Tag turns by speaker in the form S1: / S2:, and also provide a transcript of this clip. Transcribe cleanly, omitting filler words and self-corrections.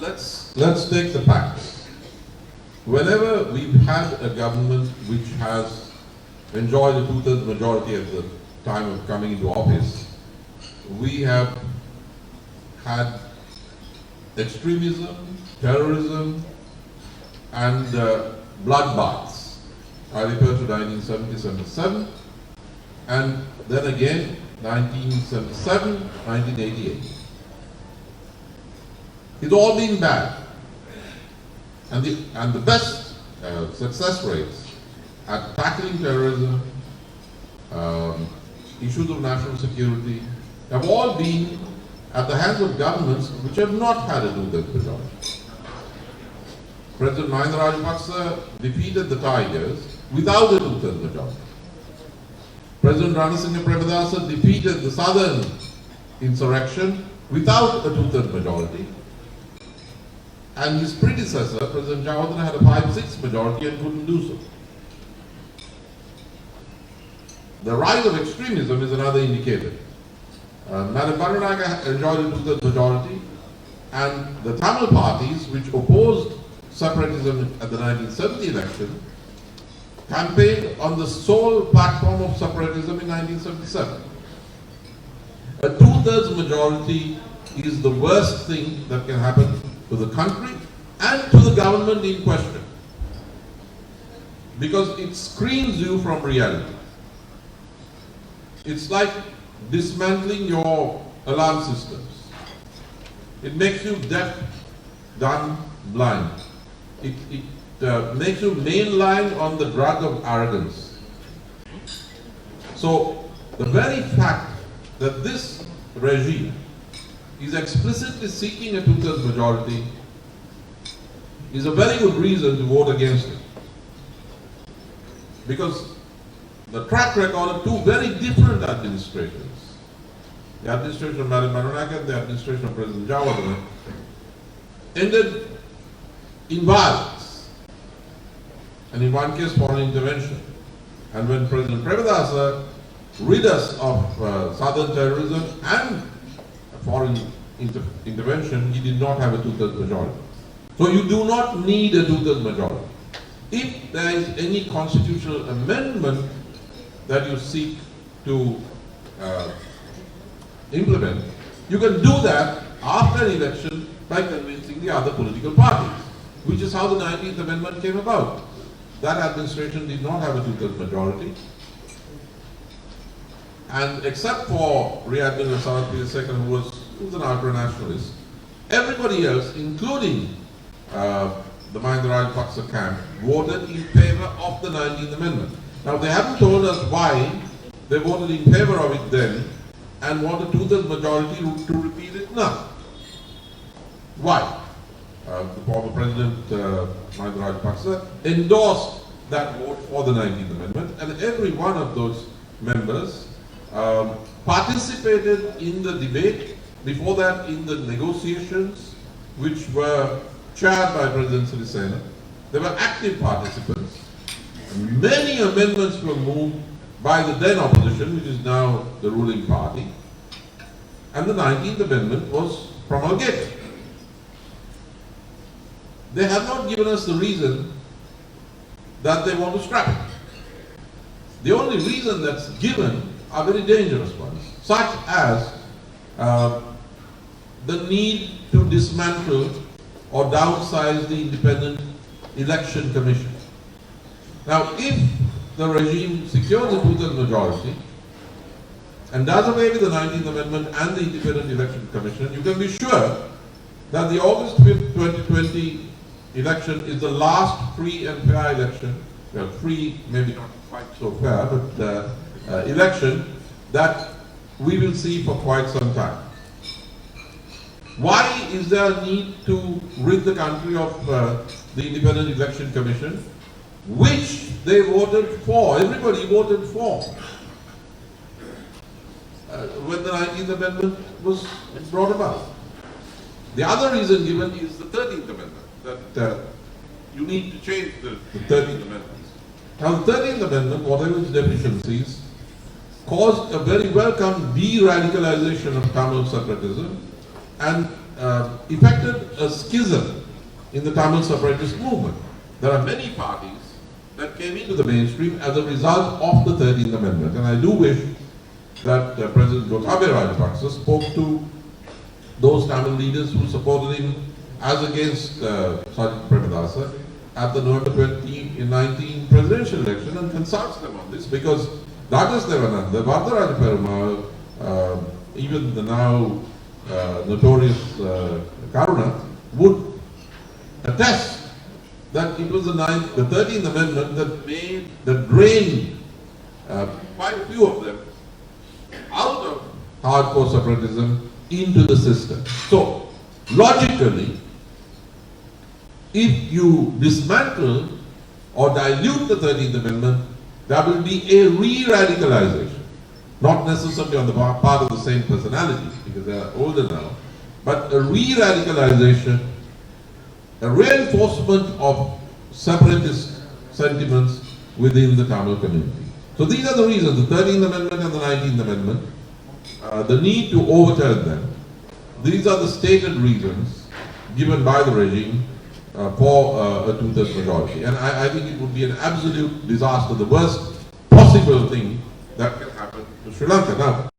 S1: let's take the facts. Whenever we've had a government which has enjoyed a two-thirds majority at the time of coming into office, we have had extremism, terrorism, and bloodbaths. I refer to 1977, and then again 1977, 1988. It's all been bad. And the best success rates at tackling terrorism, issues of national security, have all been at the hands of governments which have not had a two-thirds majority. President Mahinda Rajapaksa defeated the Tigers without a two-thirds majority. President Ranasinghe Premadasa defeated the Southern insurrection without a two-thirds majority. And his predecessor, President Jayawardena, had a 5-6 majority and couldn't do so. The rise of extremism is another indicator. Madam Bandaranaike enjoyed a two-thirds majority, and the Tamil parties which opposed separatism at the 1970 election campaigned on the sole platform of separatism in 1977. A two-thirds majority is the worst thing that can happen to the country and to the government in question, because it screens you from reality. It's like dismantling your alarm systems. It makes you deaf, dumb, blind. It makes you mainline on the drug of arrogance. So the very fact that this regime is explicitly seeking a two-thirds majority is a very good reason to vote against it. Because the track record of two very different administrations, the administration of Madam Bandaranaike and the administration of President Jayawardena, ended in violence, and in one case foreign intervention. And when President Premadasa rid us of southern terrorism and foreign intervention, he did not have a two-thirds majority. So you do not need a two-thirds majority. If there is any constitutional amendment that you seek to implement, you can do that after an election by convincing the other political parties, which is how the 19th Amendment came about. That administration did not have a two-thirds majority. And except for Rear Admiral Sarath II, who was an ultra-nationalist, everybody else, including the Mahinda Rajapaksa camp, voted in favor of the 19th Amendment. Now, they haven't told us why they voted in favor of it then and want a two-thirds majority to repeat it now. Why? The former President Mahinda Rajapaksa endorsed that vote for the 19th Amendment, and every one of those members participated in the debate, before that in the negotiations, which were chaired by President Sri Lanka. They were active participants. Many amendments were moved by the then opposition, which is now the ruling party, and the 19th Amendment was promulgated. They have not given us the reason that they want to scrap it. The only reason that's given are very dangerous ones, such as the need to dismantle or downsize the Independent Election Commission. Now, if the regime secures a two-thirds majority and does away with the 19th Amendment and the Independent Election Commission, you can be sure that the August 5th, 2020 election is the last free and fair election, well, free, maybe not quite so fair, but election that we will see for quite some time. Why is there a need to rid the country of the Independent Election Commission, which they voted for? Everybody voted for when the 19th Amendment was brought about. The other reason given is the 13th Amendment, that you need to change the 13th Amendment. Now, the 13th Amendment, whatever its deficiencies, caused a very welcome de-radicalization of Tamil separatism and effected a schism in the Tamil separatist movement. There are many parties that came into the mainstream as a result of the 13th Amendment. And I do wish that President Gotabaya Rajapaksa spoke to those Tamil leaders who supported him as against Sergeant Premadasa at the November 2019 presidential election and consults them on this, because Rajas Devananda, Vardaraja Perumal, even the now notorious Karuna would attest that it was the 13th Amendment that drained quite a few of them out of hardcore separatism into the system. So, logically, if you dismantle or dilute the 13th Amendment, there will be a re-radicalization. Not necessarily on the part of the same personalities, because they are older now, but a re-radicalization, a reinforcement of separatist sentiments within the Tamil community. So these are the reasons, the 13th Amendment and the 19th Amendment, the need to overturn them. These are the stated reasons given by the regime for a two-thirds majority. And I think it would be an absolute disaster, the worst possible thing that can happen to Sri Lanka. Now,